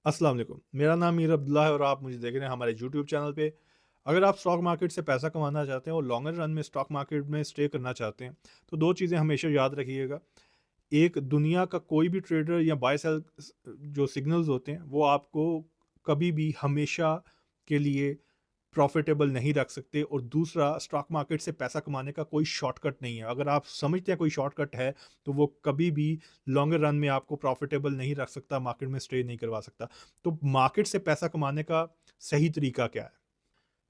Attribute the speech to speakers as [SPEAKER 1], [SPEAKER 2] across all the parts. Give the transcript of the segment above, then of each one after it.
[SPEAKER 1] अस्सलाम वालेकुम। मेरा नाम मीर अब्दुल्ला है और आप मुझे देख रहे हैं हमारे यूट्यूब चैनल पे। अगर आप स्टॉक मार्केट से पैसा कमाना चाहते हैं और लॉन्गर रन में स्टॉक मार्केट में स्टे करना चाहते हैं, तो 2 चीज़ें हमेशा याद रखिएगा। एक, दुनिया का कोई भी ट्रेडर या बाय सेल जो सिग्नल्स होते हैं, वो आपको कभी भी हमेशा के लिए प्रॉफिटेबल नहीं रख सकते। और दूसरा, स्टॉक मार्केट से पैसा कमाने का कोई शॉर्टकट नहीं है। अगर आप समझते हैं कोई शॉर्टकट है, तो वो कभी भी लॉन्गर रन में आपको प्रॉफिटेबल नहीं रख सकता, मार्केट में स्टे नहीं करवा सकता। तो मार्केट से पैसा कमाने का सही तरीका क्या है?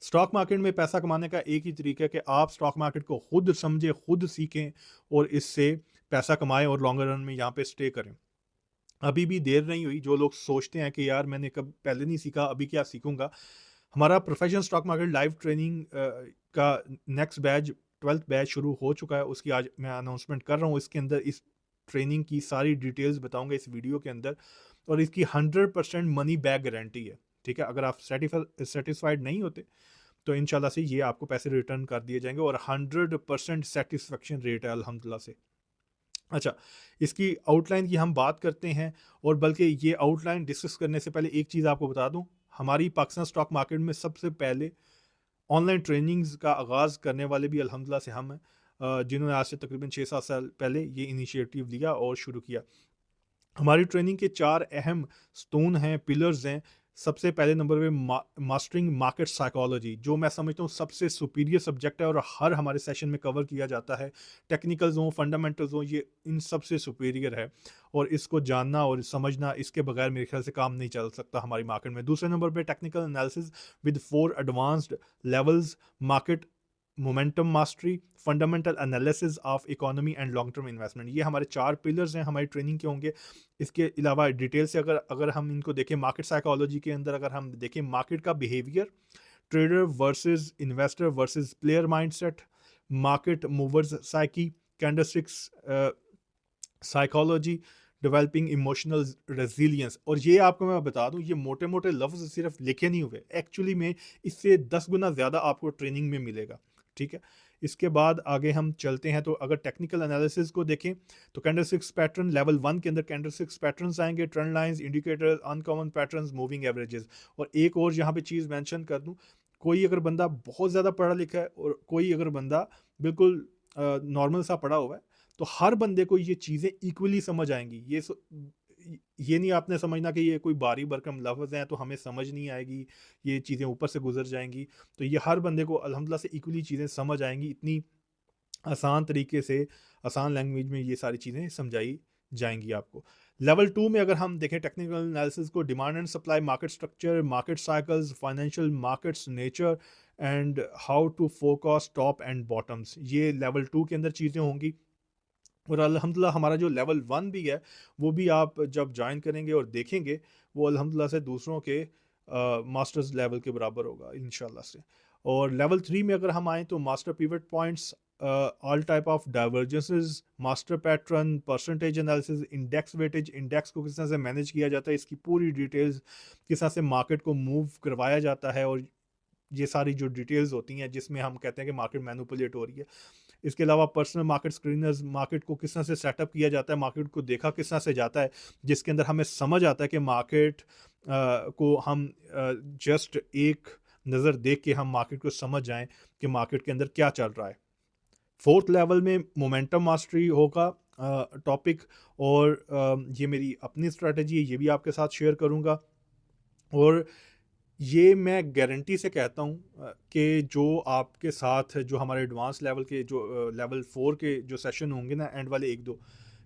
[SPEAKER 1] स्टॉक मार्केट में पैसा कमाने का एक ही तरीका है कि आप स्टॉक मार्केट को खुद समझें, खुद सीखें और इससे पैसा कमाएं और लॉन्गर रन में यहाँ पे स्टे करें। अभी भी देर नहीं हुई। जो लोग सोचते हैं कि यार मैंने कब पहले नहीं सीखा, अभी क्या सीखूंगा, हमारा professional stock market live training का नेक्स्ट बैच, 12th बैच शुरू हो चुका है। उसकी आज मैं अनाउंसमेंट कर रहा हूँ। इसके अंदर इस ट्रेनिंग की सारी डिटेल्स बताऊंगा इस वीडियो के अंदर। और इसकी 100% मनी बैक गारंटी है। ठीक है, अगर आप सेटिस्फाइड नहीं होते तो इंशाल्लाह से ये आपको पैसे रिटर्न कर दिए जाएंगे और 100% सेटिस्फेक्शन रेट है अल्हम्दुलिल्लाह से। अच्छा, इसकी आउटलाइन की हम बात करते हैं। और बल्कि ये आउटलाइन डिस्कस करने से पहले एक चीज़ आपको बता दूं, हमारी पाकिस्तान स्टॉक मार्केट में सबसे पहले ऑनलाइन ट्रेनिंग्स का आगाज़ करने वाले भी अल्हम्दुलिल्लाह से हम हैं, जिन्होंने आज से तकरीबन 6-7 साल पहले ये इनिशिएटिव लिया और शुरू किया। हमारी ट्रेनिंग के 4 अहम स्टोन हैं, पिलर्स हैं। सबसे पहले नंबर पे मास्टरिंग मार्केट साइकोलॉजी, जो मैं समझता हूँ सबसे सुपीरियर सब्जेक्ट है और हर हमारे सेशन में कवर किया जाता है। टेक्निकल्स हों, फंडामेंटल्स हों, ये इन सबसे सुपीरियर है। और इसको जानना और समझना, इसके बगैर मेरे ख्याल से काम नहीं चल सकता हमारी मार्केट में। दूसरे नंबर पे technical analysis with 4 advanced levels: market momentum mastery, fundamental analysis of economy and long term investment. ये हमारे 4 पिलर्स हैं हमारी ट्रेनिंग के होंगे। इसके अलावा डिटेल से अगर अगर हम इनको देखें, मार्केट साइकोलॉजी के अंदर अगर हम देखें मार्केट का behaviour, trader versus investor versus player mindset, market movers psyche, candlesticks psychology, developing emotional resilience. और ये आपको मैं बता दूं, ये मोटे मोटे लफ्ज़ सिर्फ लिखे नहीं हुए, एक्चुअली में इससे 10 गुना ज़्यादा आपको ट्रेनिंग में मिलेगा। ठीक है, इसके बाद आगे हम चलते हैं। तो अगर टेक्निकल एनालिसिस को देखें, तो कैंडलस्टिक्स पैटर्न लेवल 1 के अंदर कैंडलस्टिक्स पैटर्न्स आएंगे, trend lines, indicators, uncommon patterns, moving averages. और एक और यहाँ पे चीज़ मेंशन कर दूं, कोई अगर बंदा बहुत ज़्यादा पढ़ा लिखा है और कोई अगर बंदा बिल्कुल नॉर्मल सा पढ़ा हुआ है, तो हर बंदे को ये चीज़ें इक्वली समझ आएंगी। ये नहीं आपने समझना कि ये कोई बारी भरकम लफ्ज़ हैं तो हमें समझ नहीं आएगी, ये चीज़ें ऊपर से गुजर जाएंगी। तो ये हर बंदे को अल्हम्दुलिल्लाह से इक्वली चीज़ें समझ आएंगी। इतनी आसान तरीके से, आसान लैंग्वेज में ये सारी चीज़ें समझाई जाएंगी आपको। लेवल 2 में अगर हम देखें टेक्निकल एनालिसिस को, demand and supply, market structure, market cycles, financial markets nature and how to forecast top and bottoms, ये लेवल 2 के अंदर चीज़ें होंगी। और अल्हम्दुलिल्लाह हमारा जो लेवल 1 भी है, वो भी आप जब ज्वाइन करेंगे और देखेंगे, वो अल्हम्दुलिल्लाह से दूसरों के मास्टर्स लेवल के बराबर होगा इंशाल्लाह से। और लेवल 3 में अगर हम आएँ, तो master pivot points, all type of divergences, master pattern, percentage analysis, index weightage, index को किस तरह से मैनेज किया जाता है, इसकी पूरी डिटेल्स, किस तरह से मार्केट को मूव करवाया जाता है। और ये सारी जो डिटेल्स होती हैं जिसमें हम कहते हैं कि मार्केट मैनिपुलेट हो रही है। इसके अलावा पर्सनल मार्केट स्क्रीनर्स, मार्केट को किस तरह से सेटअप किया जाता है, मार्केट को देखा किस तरह से जाता है, जिसके अंदर हमें समझ आता है कि मार्केट को हम जस्ट एक नज़र देख के हम मार्केट को समझ जाएं कि मार्केट के अंदर क्या चल रहा है। फोर्थ लेवल में मोमेंटम मास्टरी होगा टॉपिक। और ये मेरी अपनी स्ट्रेटजी है, ये भी आपके साथ शेयर करूंगा। और ये मैं गारंटी से कहता हूँ कि जो आपके साथ जो हमारे एडवांस लेवल के जो लेवल 4 के जो सेशन होंगे ना, एंड वाले 1-2,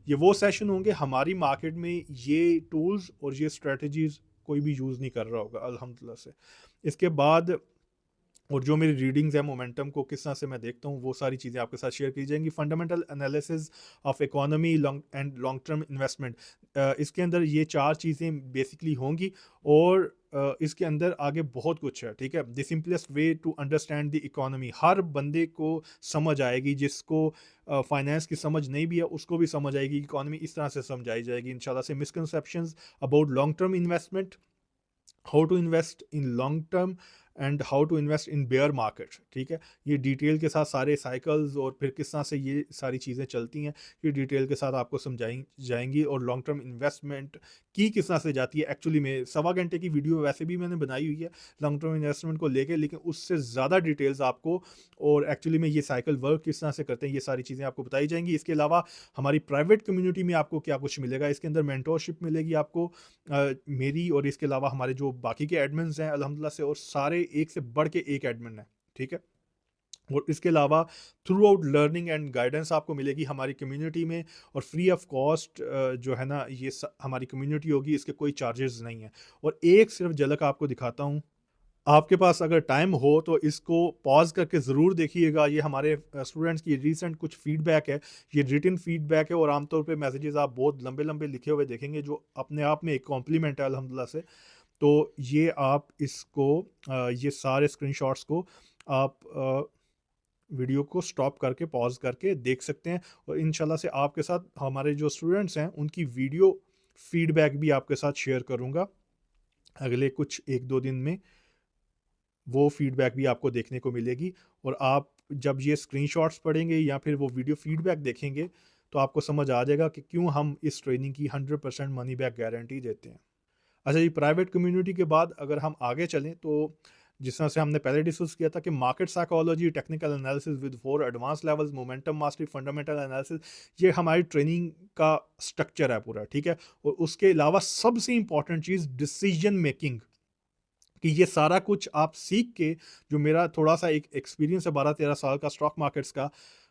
[SPEAKER 1] ये वो सेशन होंगे हमारी मार्केट में ये टूल्स और ये स्ट्रेटजीज कोई भी यूज़ नहीं कर रहा होगा अल्हम्दुलिल्लाह से। इसके बाद और जो मेरी रीडिंग्स है मोमेंटम को किस तरह से मैं देखता हूँ, वो सारी चीज़ें आपके साथ शेयर की जाएंगी। Fundamental analysis of economy long and long term investment, इसके अंदर ये 4 चीज़ें बेसिकली होंगी। और इसके अंदर आगे बहुत कुछ है। ठीक है, the simplest way to understand the economy, हर बंदे को समझ आएगी। जिसको फाइनेंस की समझ नहीं भी है, उसको भी समझ आएगी। इकोनॉमी इस तरह से समझाई जाएगी इंशाल्लाह से। Misconceptions about long term investment, how to invest in long term, and how to invest in bear market, ठीक है। ये डिटेल के साथ सारे साइकिल्स और फिर किस तरह से ये सारी चीज़ें चलती हैं, ये डिटेल के साथ आपको समझाई जाएंगी। और लॉन्ग टर्म इन्वेस्टमेंट की किस तरह से जाती है, एक्चुअली में 1.25 घंटे की वीडियो वैसे भी मैंने बनाई हुई है लॉन्ग टर्म इन्वेस्टमेंट को लेके, लेकिन उससे ज़्यादा डिटेल्स आपको, और एक्चुअली में ये साइकिल वर्क किस तरह से करते हैं, ये सारी चीज़ें आपको बताई जाएंगी। इसके अलावा हमारी प्राइवेट कम्युनिटी में आपको क्या कुछ मिलेगा, इसके अंदर मेंटोरशिप मिलेगी आपको मेरी, और इसके अलावा हमारे जो बाकी के एडमिन्स हैं अल्हम्दुलिल्लाह से, और सारे एक से बढ़ के एक एडमिन है, ठीक है। और इसके अलावा through out learning and guidance आपको मिलेगी हमारी कम्युनिटी में, और फ्री ऑफ कॉस्ट जो है ना ये हमारी कम्युनिटी होगी, इसके कोई चार्जेस नहीं है। और एक सिर्फ झलक आपको दिखाता हूँ, आपके पास अगर टाइम हो तो इसको पॉज करके ज़रूर देखिएगा। ये हमारे स्टूडेंट्स की रीसेंट कुछ फीडबैक है, ये रिटन फीडबैक है, और आमतौर पे मैसेजेस आप बहुत लंबे लंबे लिखे हुए देखेंगे, जो अपने आप में एक कॉम्प्लीमेंट है अल्हम्दुलिल्लाह से। तो ये आप इसको ये सारे स्क्रीनशॉट्स को आप वीडियो को स्टॉप करके पॉज करके देख सकते हैं, और इंशाल्लाह से आपके साथ हमारे जो स्टूडेंट्स हैं उनकी वीडियो फीडबैक भी आपके साथ शेयर करूँगा अगले कुछ 1-2 दिन में। वो फीडबैक भी आपको देखने को मिलेगी, और आप जब ये स्क्रीनशॉट्स पढ़ेंगे या फिर वो वीडियो फीडबैक देखेंगे तो आपको समझ आ जाएगा कि क्यों हम इस ट्रेनिंग की 100% मनी बैक गारंटी देते हैं। अच्छा जी, प्राइवेट कम्युनिटी के बाद अगर हम आगे चलें तो जिस तरह से हमने पहले डिस्कस किया था कि market psychology, technical analysis with 4 advance levels, momentum mastery, fundamental analysis, ये हमारी ट्रेनिंग का स्ट्रक्चर है पूरा, ठीक है। और उसके अलावा सबसे इंपॉर्टेंट चीज़ डिसीजन मेकिंग, कि ये सारा कुछ आप सीख के, जो मेरा थोड़ा सा एक एक्सपीरियंस है 12-13 साल का स्टॉक मार्केट्स का,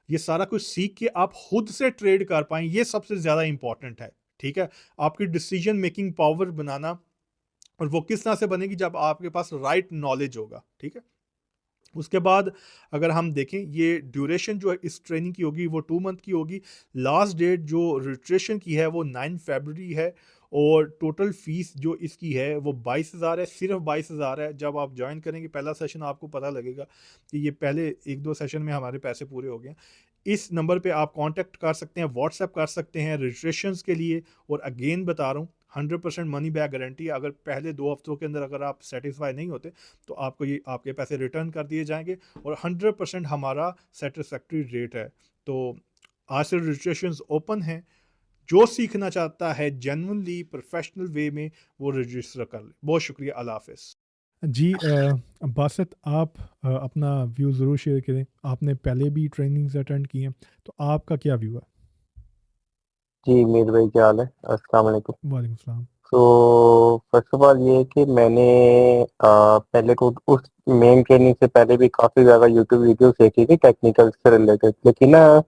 [SPEAKER 1] ये सारा कुछ सीख के आप खुद से ट्रेड कर पाएँ, ये सबसे ज़्यादा इंपॉर्टेंट है, ठीक है। आपकी डिसीजन मेकिंग पावर बनाना, और वो किस तरह से बनेगी, जब आपके पास राइट नॉलेज होगा, ठीक है। उसके बाद अगर हम देखें, ये ड्यूरेशन जो है इस ट्रेनिंग की होगी वो 2 मंथ की होगी। लास्ट डेट जो रजिस्ट्रेशन की है वो 9 फरवरी है, और टोटल फीस जो इसकी है वो 22,000 है, सिर्फ 22,000 है। जब आप ज्वाइन करेंगे पहला सेशन, आपको पता लगेगा कि ये पहले 1-2 सेशन में हमारे पैसे पूरे हो गए हैं। इस नंबर पे आप कांटेक्ट कर सकते हैं, व्हाट्सएप कर सकते हैं रजिस्ट्रेशंस के लिए। और अगेन बता रहा हूँ, 100% मनी बैक गारंटी। अगर पहले 2 हफ्तों के अंदर अगर आप सेटिस्फाई नहीं होते तो आपको ये आपके पैसे रिटर्न कर दिए जाएंगे, और 100% हमारा सेटिस्फैक्ट्री रेट है। तो आज से रजिस्ट्रेशंस ओपन हैं, जो सीखना चाहता है जेन्युइनली प्रोफेशनल वे में वो रजिस्टर कर ले। बहुत शुक्रिया, अल्लाह हाफिज़। जी बासित, आप अपना व्यू ज़रूर शेयर करें। आपने पहले भी ट्रेनिंग्स अटेंड की हैं, तो आपका क्या व्यू है?
[SPEAKER 2] जी, मीर भाई क्या हाल है? अस्सलाम वालेकुम।
[SPEAKER 1] वालेकुम सलाम।
[SPEAKER 2] तो फर्स्ट ऑफ ऑल ये है कि मैंने पहले तो उस मेन ट्रेनिंग से पहले भी काफ़ी ज़्यादा यूट्यूब वीडियोस देखी थी टेक्निकल से रिलेटेड, लेकिन ना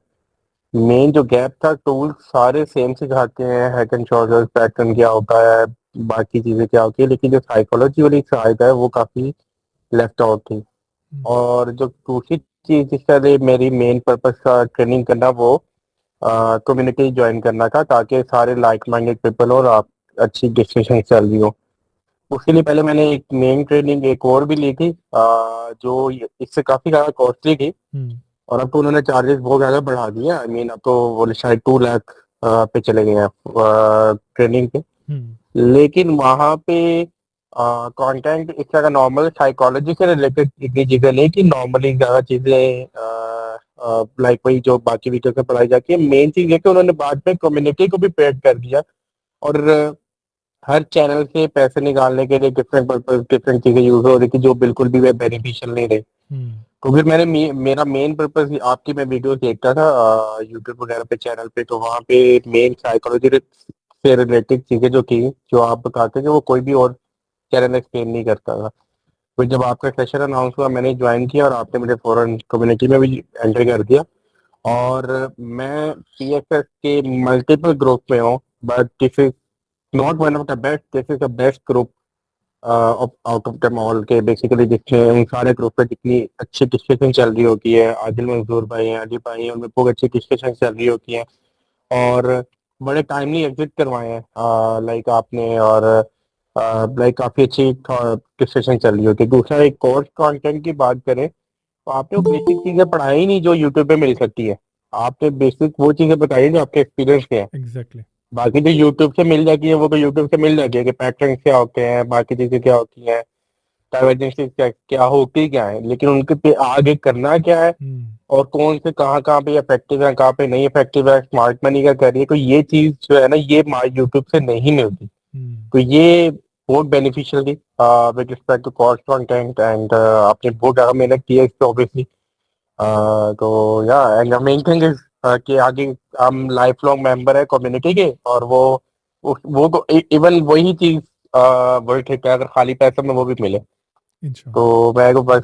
[SPEAKER 2] मेन जो गैप था, टूल्स सारे सेम सिखाते हैं, हेड एंड शोल्डर्स पैटर्न क्या होता है, बाकी चीज़ें क्या होती है, लेकिन जो साइकोलॉजी वाली साइड है वो काफ़ी लेफ्ट आउट थी। और जो दूसरी चीज़ जिसके लिए मेरी मेन पर्पस था ट्रेनिंग करना, वो कम्युनिटी ज्वाइन करना था, ताकि सारे लाइक माइंडेड पीपल और आप अच्छी डिस्कशन चल रही हो। उसके लिए पहले मैंने एक मेन ट्रेनिंग एक और भी ली थी, जो इससे काफ़ी ज़्यादा कॉस्टली थी, और अब तो उन्होंने चार्जेस बहुत ज़्यादा बढ़ा दिए। आई मीन अब तो वो शायद 2 लाख पे चले गए हैं ट्रेनिंग पे। लेकिन वहाँ पे कंटेंट इस तरह का नॉर्मल साइकोलॉजी से रिलेटेड इतनी चीज़ें नहीं कि नॉर्मली ज़्यादा चीज़ें लाइक वही जो बाकी वीडियो में पढ़ाई जाती है। मेन चीज़ ये कि उन्होंने बाद में कम्युनिटी को भी पेड कर दिया, और हर चैनल से पैसे निकालने के लिए डिफरेंट पर्पज डिफरेंट चीज़ें यूज हो रही थी, जो बिल्कुल भी वे बेनिफिशियल नहीं रही। तो फिर मेरा मेन पर्पज आपकी मैं वीडियो देखता था यूट्यूब वगैरह पे चैनल पे, तो वहाँ पे मेन साइकोलॉजी से रिलेटेड चीज़ें जो थी, जो आप बताते थे, वो कोई भी और चैनल एक्सप्लेन नहीं करता था। फिर जब आपका सेशन अनाउंस हुआ, मैंने ज्वाइन किया, और आपने मुझे फौरन कम्युनिटी में भी एंटर कर दिया। और मैं पीएसएस के मल्टीपल ग्रुप में हूँ, but this is not one of the best, this is the best group out of the all के, बेसिकली जिसमें उन सारे ग्रुप पे जितनी अच्छी डिस्कशन चल रही होती है, आदिल मंसूर भाई हैं, अली भाई हैं, उनमें बहुत अच्छी डिस्कशन चल रही होती है, और बड़े टाइमली एग्जिट करवाए हैं लाइक आपने, और लाइक काफ़ी अच्छी डिस्कशन चल रही होती है। दूसरा, एक कोर्स कंटेंट की बात करें, तो आपने वो बेसिक चीज़ें पढ़ाई ही नहीं जो यूट्यूब पे मिल सकती है। आपने बेसिक वो चीज़ें बताई जो आपके एक्सपीरियंस के हैं।
[SPEAKER 1] एग्जैक्टली।
[SPEAKER 2] बाकी जो यूट्यूब से मिल जाती है वो तो यूट्यूब से मिल जाती है, कि पैटर्न क्या होते हैं, बाकी चीज़ें क्या होती हैं, डाइवर्जेंसी क्या क्या होती क्या है, लेकिन उनके पे आगे करना क्या है और कौन से कहाँ कहाँ पे इफेक्टिव है, कहाँ पे नहीं इफेक्टिव है, स्मार्ट मनी का करिए, तो ये चीज जो है ना ये यूट्यूब से नहीं मिलती। तो ये बहुत बेनिफिशियल थी with respect to cost content, एंड आपने बहुत ज्यादा मेहनत की है इस पे ऑब्वियसली। तो या एंड मेन थिंग इज कि आगे हम लाइफ लॉन्ग मेंबर है कम्युनिटी के, और वो तो इवन वही चीज वही ठीक है अगर खाली पैसे में वो भी मिले। तो
[SPEAKER 1] इंशाल्लाह।
[SPEAKER 2] मैं को बस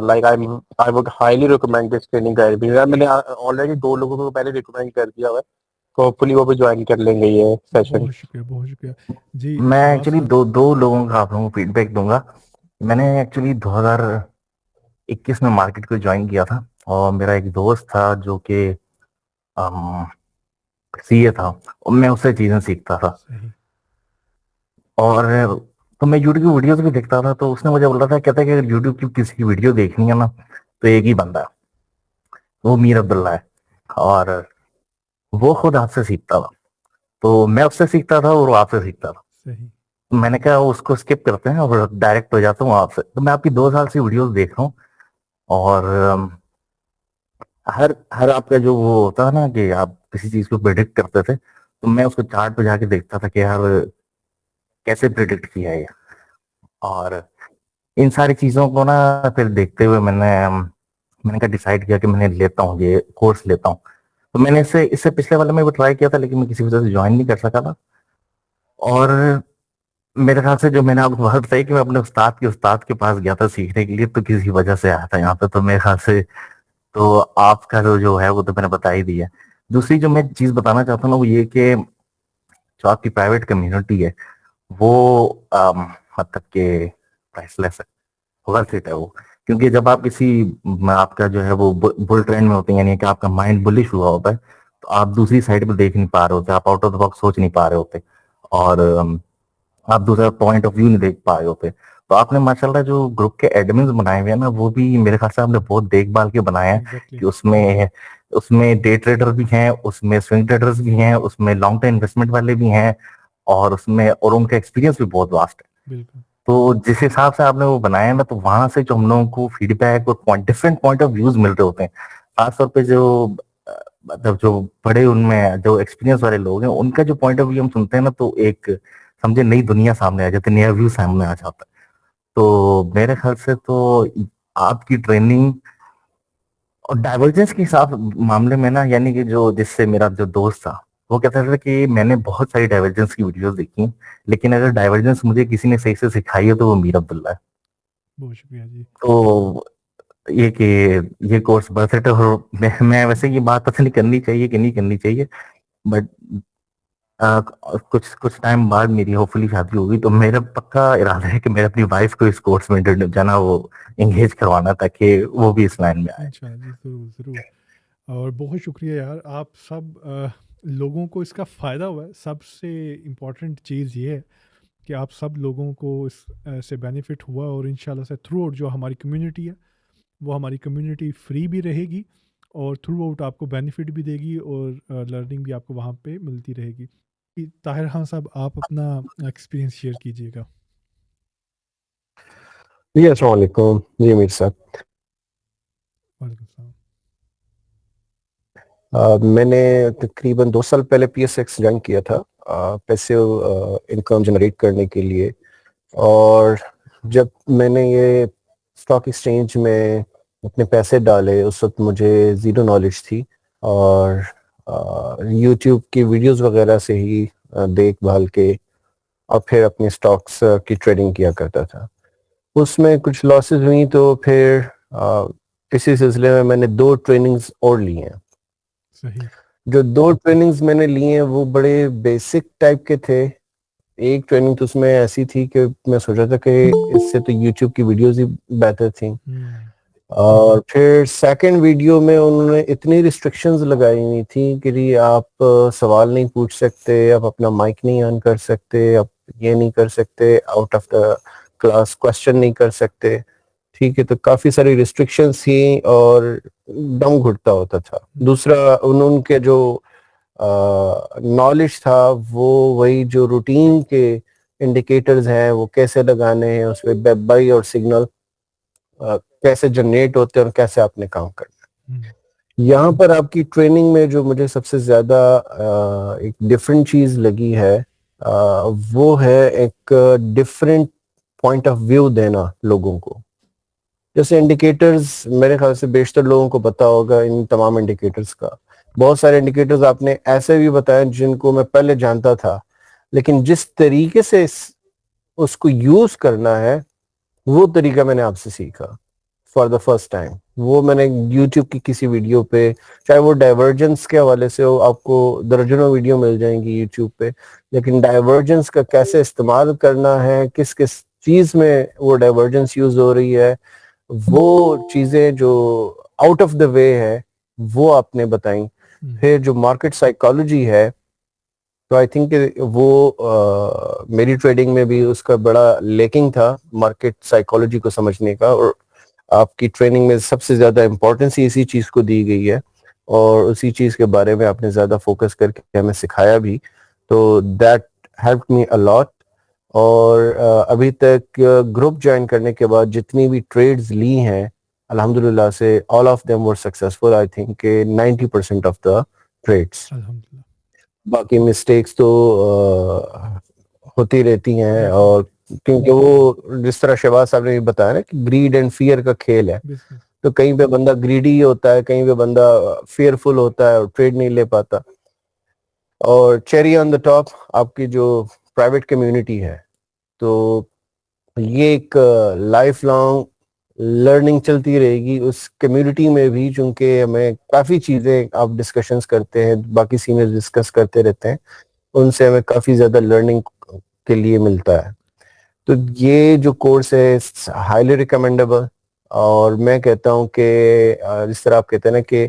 [SPEAKER 2] like I would highly recommend this training guide. मैंने ऑलरेडी 2 लोगों को पहले रिकमेंड कर दिया हुआ है, तो होपफुली वो भी ज्वाइन कर लेंगे ये सेशन।
[SPEAKER 1] बहुत शुक्रिया, बहुत शुक्रिया जी।
[SPEAKER 3] मैं
[SPEAKER 1] नवाज
[SPEAKER 3] एक्चुअली
[SPEAKER 1] साहब।
[SPEAKER 3] दो दो लोगों का आप लोगों को फीडबैक दूंगा। मैंने एक्चुअली 2021 में मार्केट को ज्वाइन किया था, और मेरा एक दोस्त था जो कि सीए था, और मैं उससे चीजें सीखता था।
[SPEAKER 1] सही।
[SPEAKER 3] और तो मैं यूट्यूब की वीडियोस भी देखता था, तो उसने मुझे बोला था, कहता है कि अगर यूट्यूब की किसी की वीडियो देखनी है ना, तो एक ही बंदा है, वो मीर अब्दुल्ला है, और वो खुद आपसे सीखता था। तो मैं उससे सीखता था और वो आपसे सीखता था।
[SPEAKER 1] सही।
[SPEAKER 3] मैंने कहा उसको स्किप करते हैं और डायरेक्ट हो जाता हूँ आपसे। तो मैं आपकी 2 साल से वीडियोस देख रहा हूँ, और हर हर आपका जो वो होता है ना कि आप किसी चीज को प्रिडिक्ट करते थे, तो मैं उसको चार्ट पे जाके देखता था कि यार कैसे प्रिडिक्ट किया है ये। और इन सारी चीजों को ना फिर देखते हुए मैंने कहा डिसाइड किया कि मैंने लेता हूँ, ये कोर्स लेता हूँ। तो मैंने इससे इससे पिछले वाले में भी ट्राई किया था, लेकिन मैं किसी वजह से ज्वाइन नहीं कर सका था। और मेरे ख्याल से जो मैंने आपको बात बताई कि मैं अपने उस्ताद के पास गया था सीखने के लिए, तो किसी वजह से आया था यहाँ पे। तो मेरे ख्याल से तो आपका जो है वो तो मैंने बता ही दिया। दूसरी जो मैं चीज बताना चाहता हूँ ना, वो ये कि जो आपकी प्राइवेट कम्युनिटी है वो मतलब के प्राइसलेस है, वर्थ इट है वो। क्योंकि जब आप किसी आपका जो है वो बुल ट्रेंड में होते हैं, यानी कि आपका माइंड बुलिश हुआ होता है, तो आप दूसरी साइड पे देख नहीं पा रहे होते, आप आउट ऑफ द बॉक्स सोच नहीं पा रहे होते, और आप दूसरा पॉइंट ऑफ व्यू नहीं देख पा रहे होते। तो आपने माशाल्लाह जो ग्रुप के एडमिन्स बनाए हुए हैं ना, वो भी मेरे ख्याल से आपने बहुत देखभाल के बनाए हैं।
[SPEAKER 1] एग्जैक्टली।
[SPEAKER 3] कि उसमें उसमें डे ट्रेडर भी हैं, उसमें स्विंग ट्रेडर्स भी हैं, उसमें लॉन्ग टर्म इन्वेस्टमेंट वाले भी हैं, और उनका एक्सपीरियंस भी बहुत वास्ट है।
[SPEAKER 1] बिल्कुल।
[SPEAKER 3] तो जिस हिसाब से आपने वो बनाया है ना, तो वहां से जो हम लोगों को फीडबैक और डिफरेंट पॉइंट ऑफ व्यूज मिल रहे होते हैं, खासतौर पे जो मतलब जो बड़े उनमें जो एक्सपीरियंस वाले लोग हैं, उनका जो पॉइंट ऑफ व्यू हम सुनते हैं ना, तो एक समझे नई दुनिया सामने आ जाती है, नया व्यू सामने आ जाता है। तो मेरे ख्याल से तो आपकी ट्रेनिंग और डाइवर्जेंस के हिसाब मामले में ना, यानी कि जो जिससे मेरा जो दोस्त था, वो कहता था कि मैंने बहुत सारी डाइवर्जेंस की वीडियोस देखी, लेकिन अगर डाइवर्जेंस मुझे किसी ने सही से सिखाई है तो वो मीर अब्दुल्ला है।
[SPEAKER 1] बहुत शुक्रिया जी।
[SPEAKER 3] तो ये कि ये कोर्स वर्थ इट है। और मैं वैसे ये बात पता नहीं करनी चाहिए कि नहीं करनी चाहिए, बट कुछ कुछ टाइम बाद मेरी होपफुली शादी होगी, तो मेरा पक्का इरादा है कि मैं अपनी वाइफ को इस कोर्स में जाना वो एंगेज करवाना, ताकि वो भी इस लाइन में आए।
[SPEAKER 1] इंशाल्लाह जी, ज़रूर ज़रूर। और बहुत शुक्रिया यार, आप सब लोगों को इसका फ़ायदा हुआ है। सबसे इम्पोर्टेंट चीज़ ये है कि आप सब लोगों को इस से बेनिफिट हुआ, और इंशाल्लाह से थ्रू आउट जो हमारी कम्युनिटी है, वो हमारी कम्युनिटी फ्री भी रहेगी, और थ्रू आउट आपको बेनिफिट भी देगी, और लर्निंग भी आपको वहाँ पे मिलती रहेगी। ताहिर खान साहब, आप अपना एक्सपीरियंस शेयर कीजिएगा।
[SPEAKER 4] जी अस्सलाम वालेकुम जी मीर साहब।
[SPEAKER 1] वालेकुम सलाम।
[SPEAKER 4] मैंने तकरीबन 2 साल पहले PSX ज्वाइन किया था पैसिव इनकम जनरेट करने के लिए। और जब मैंने ये स्टॉक एक्सचेंज में अपने पैसे डाले, उस वक्त मुझे ज़ीरो नॉलेज थी, और यूट्यूब की वीडियोस वगैरह से ही देखभाल के और फिर अपने स्टॉक्स की ट्रेडिंग किया करता था। उसमें कुछ लॉसेस हुई, तो फिर इसी सिलसिले में मैंने 2 ट्रेनिंग्स और ली हैं।
[SPEAKER 1] सही।
[SPEAKER 4] जो 2 ट्रेनिंग्स मैंने लिए हैं वो बड़े बेसिक टाइप के थे। एक ट्रेनिंग तो उसमें ऐसी थी कि मैं सोचा था कि इससे तो यूट्यूब की वीडियोस ही बेहतर थी। और फिर सेकंड वीडियो में उन्होंने इतनी रिस्ट्रिक्शंस लगाई हुई थी कि जी आप सवाल नहीं पूछ सकते, आप अपना माइक नहीं ऑन कर सकते, आप ये नहीं कर सकते, out of the class question नहीं कर सकते। ठीक है, तो काफी सारी रिस्ट्रिक्शंस थी और दम घुटता होता था। दूसरा उनके जो नॉलेज था वो वही जो रूटीन के इंडिकेटर्स हैं वो कैसे लगाने हैं, उसमें बाई और सिग्नल कैसे जनरेट होते हैं और कैसे आपने काम करना है। यहाँ पर आपकी ट्रेनिंग में जो मुझे सबसे ज्यादा एक डिफरेंट चीज लगी है वो है एक डिफरेंट पॉइंट ऑफ व्यू देना लोगों को। जैसे इंडिकेटर्स मेरे ख्याल से बेशतर लोगों को पता होगा इन तमाम इंडिकेटर्स का। बहुत सारे इंडिकेटर्स आपने ऐसे भी बताए जिनको मैं पहले जानता था, लेकिन जिस तरीके से उसको यूज करना है वो तरीका मैंने आपसे सीखा फॉर द फर्स्ट टाइम। वो मैंने यूट्यूब की किसी वीडियो पे, चाहे वो डाइवर्जेंस के हवाले से हो, आपको दर्जनों वीडियो मिल जाएंगी यूट्यूब पे, लेकिन डाइवर्जेंस का कैसे इस्तेमाल करना है, किस किस चीज में वो डाइवर्जेंस यूज हो रही है, वो चीजें जो आउट ऑफ द वे है वो आपने बताई। फिर जो मार्केट साइकोलॉजी है, तो आई थिंक वो मेरी ट्रेडिंग में भी उसका बड़ा लेकिंग था मार्केट साइकोलॉजी को समझने का, और आपकी ट्रेनिंग में सबसे ज्यादा इम्पोर्टेंस इसी चीज को दी गई है और उसी चीज के बारे में आपने ज्यादा फोकस करके हमें सिखाया भी, तो that help me a lot. और अभी तक ग्रुप ज्वाइन करने के बाद जितनी भी ट्रेड्स ली हैं अल्हम्दुलिल्लाह से all of them were successful. I think 90% of the trades. बाकी मिस्टेक्स तो होती रहती हैं, और क्योंकि वो जिस तरह शहबाज साहब ने भी बताया ना कि ग्रीड एंड फियर का खेल है, तो कहीं पे बंदा ग्रीडी होता है, कहीं पे बंदा फियरफुल होता है और ट्रेड नहीं ले पाता। और चेरी ऑन द टॉप आपकी जो प्राइवेट कम्युनिटी है, तो ये एक लाइफ लॉन्ग लर्निंग चलती रहेगी उस कम्युनिटी में भी, चूंकि हमें काफी चीजें आप डिस्कशंस करते हैं, बाकी सीनियर्स डिस्कस करते रहते हैं, उनसे हमें काफी ज्यादा लर्निंग के लिए मिलता है। तो ये जो कोर्स है हाईली रिकमेंडेबल, और मैं कहता हूँ कि जिस तरह आप कहते हैं ना कि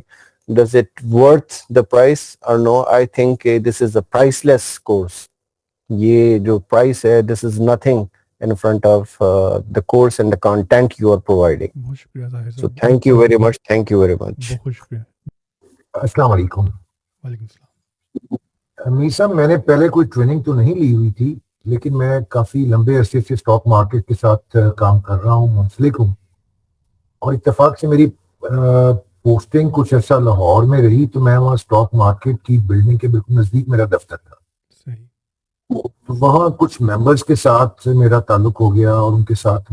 [SPEAKER 4] does it worth the price और no, I think this is a priceless course. ये जो प्राइस है, this is nothing in front of the course and the content you are providing.
[SPEAKER 1] बहुत शुक्रिया ताहिर
[SPEAKER 4] So
[SPEAKER 1] साहब,
[SPEAKER 4] thank you very much. Thank you very much.
[SPEAKER 1] बहुत शुक्रिया।
[SPEAKER 5] अस्सलाम वालेकुम।
[SPEAKER 1] वालेकुम सलाम।
[SPEAKER 5] मीर साहब, मैंने पहले कोई ट्रेनिंग तो नहीं ली हुई थी, लेकिन मैं काफी लंबे अरसे से स्टॉक मार्केट के साथ काम कर रहा हूँ, मुंसलिक हूँ, और इत्तेफाक से मेरी पोस्टिंग कुछ अर्सा लाहौर में रही, तो मैं वहाँ स्टॉक मार्केट की बिल्डिंग के बिल्कुल नजदीक मेरा दफ्तर था। तो वहाँ कुछ मेंबर्स के साथ मेरा ताल्लुक हो गया, और उनके साथ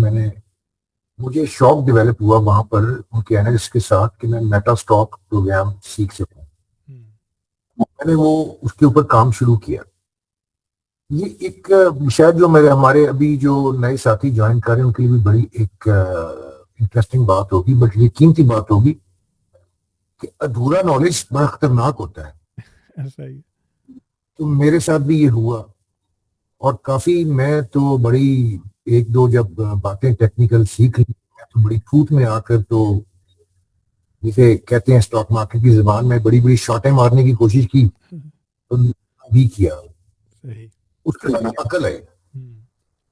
[SPEAKER 5] मुझे शौक डेवलप हुआ वहां पर उनके एनालिस्ट के साथ कि मैं मेटा स्टॉक प्रोग्राम सीख सकूं। मैंने वो उसके ऊपर काम शुरू किया। ये एक शायद जो हमारे अभी जो नए साथी ज्वाइन कर रहे हैं उनके लिए भी बड़ी एक इंटरेस्टिंग बात होगी, बट ये कीमती बात होगी कि अधूरा नॉलेज बड़ा खतरनाक होता है।
[SPEAKER 1] ऐसा ही।
[SPEAKER 5] तो मेरे साथ भी ये हुआ, और काफी मैं तो बड़ी एक दो जब बातें टेक्निकल सीख ली तो बड़ी छूट में आकर, तो जिसे कहते हैं स्टॉक मार्केट की जुबान में, बड़ी बड़ी शॉटें मारने की कोशिश की, तो भी किया। उसके बाद अकल है।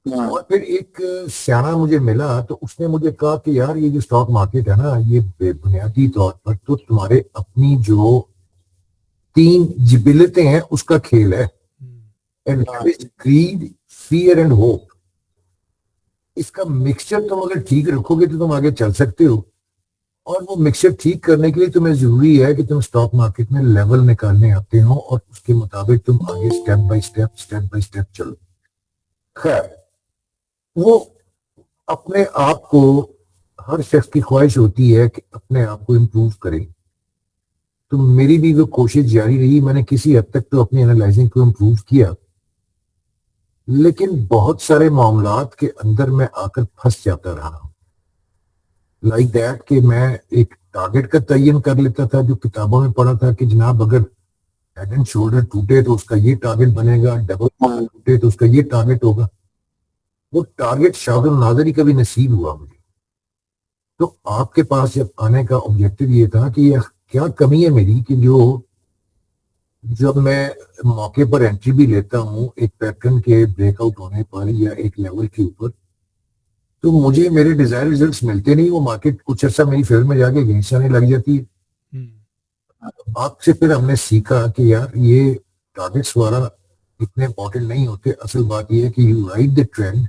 [SPEAKER 5] और फिर एक सियाना मुझे मिला, तो उसने मुझे कहा कि यार ये जो स्टॉक मार्केट है ना, ये बुनियादी तौर पर तो तुम्हारे अपनी जो 3 जिबिलितें हैं उसका खेल है, and greed, fear and hope. इसका मिक्सचर तुम अगर ठीक रखोगे तो तुम आगे चल सकते हो, और वो मिक्सचर ठीक करने के लिए तुम्हें जरूरी है कि तुम स्टॉक मार्केट में लेवल निकालने आते हो, और उसके मुताबिक तुम आगे स्टेप बाय स्टेप चलो। खैर, वो अपने आप को, हर शख्स की ख्वाहिश होती है कि अपने आप को इम्प्रूव करे, तो मेरी भी वो कोशिश जारी रही। मैंने किसी हद तक तो अपनी एनालाइजिंग को इम्प्रूव किया, लेकिन बहुत सारे मामलात के अंदर मैं आकर फंस जाता रहा। लाइक दैट कि मैं एक टारगेट का तयन कर लेता था, जो किताबों में पढ़ा था कि जनाब अगर हेड एंड शोल्डर टूटे तो उसका ये टारगेट बनेगा, डबल टूटे तो उसका ये टारगेट होगा। वो टारगेट शायद नाज़री कभी नसीब हुआ मुझे। तो आपके पास जब आने का ऑब्जेक्टिव ये था कि यह क्या कमी है मेरी, कि जब मैं मौके पर एंट्री भी लेता हूँ एक पैटर्न के ब्रेकआउट होने पर या एक लेवल के ऊपर, तो मुझे मेरे डिजायर रिजल्ट्स मिलते नहीं। वो मार्केट कुछ अर्सा मेरी फेवर में जाके अगेंस्ट आने लग जाती है। आपसे फिर हमने सीखा कि यार ये टारगेट्स वाला इतने इंपॉर्टेंट नहीं होते। असल बात यह है कि यू राइड द ट्रेंड,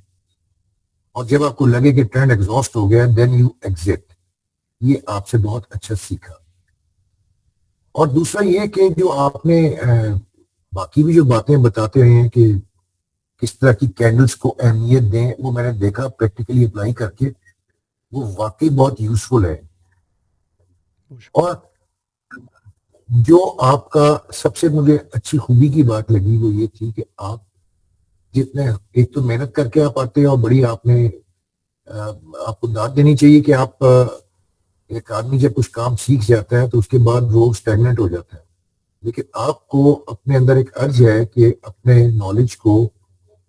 [SPEAKER 5] और जब आपको लगे कि ट्रेंड एग्जॉस्ट हो गया देन यू एग्जिट। ये आपसे बहुत अच्छा सीखा। और दूसरा ये कि जो आपने बाकी भी जो बातें बताते रहे हैं कि किस तरह की कैंडल्स को अहमियत दें, वो मैंने देखा प्रैक्टिकली अप्लाई करके, वो वाकई बहुत यूजफुल है। और जो आपका सबसे मुझे अच्छी खूबी की बात लगी वो ये थी कि आप जितने एक तो मेहनत करके आप आते हैं, और बड़ी आपने आपको दाद देनी चाहिए कि आप एक आदमी जब कुछ काम सीख जाता है तो उसके बाद वो स्टैग्नेंट हो जाता है, लेकिन आपको अपने अंदर एक अर्ज है कि अपने नॉलेज को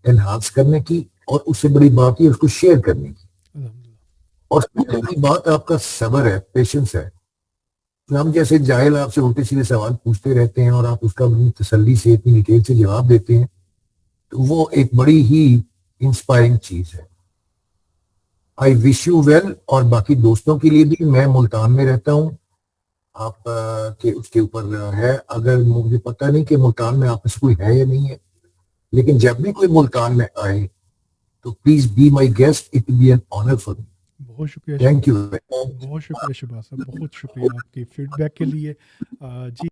[SPEAKER 5] एनहांस करने की, और उससे बड़ी बात ये उसको शेयर करने की। और सबसे बड़ी बात आपका सब्र है, पेशेंस है। तो हम जैसे जाहिल आपसे उल्टे सीधे सवाल पूछते रहते हैं और आप उसका बड़ी तसल्ली से इतनी डिटेल से जवाब देते हैं, तो वो एक बड़ी ही इंस्पायरिंग चीज है। I wish you well. और बाकी दोस्तों के लिए भी, मैं मुल्तान में रहता हूँ, आप के उसके ऊपर है, अगर मुझे पता नहीं कि मुल्तान में आप में से कोई है या नहीं है, लेकिन जब भी कोई मुल्तान में आए तो please be my guest, it will be an honour for me.
[SPEAKER 1] बहुत शुक्रिया
[SPEAKER 5] थैंक यू।
[SPEAKER 1] बहुत शुक्रिया शहबाज साहब, बहुत शुक्रिया आपके फीडबैक के लिए। जी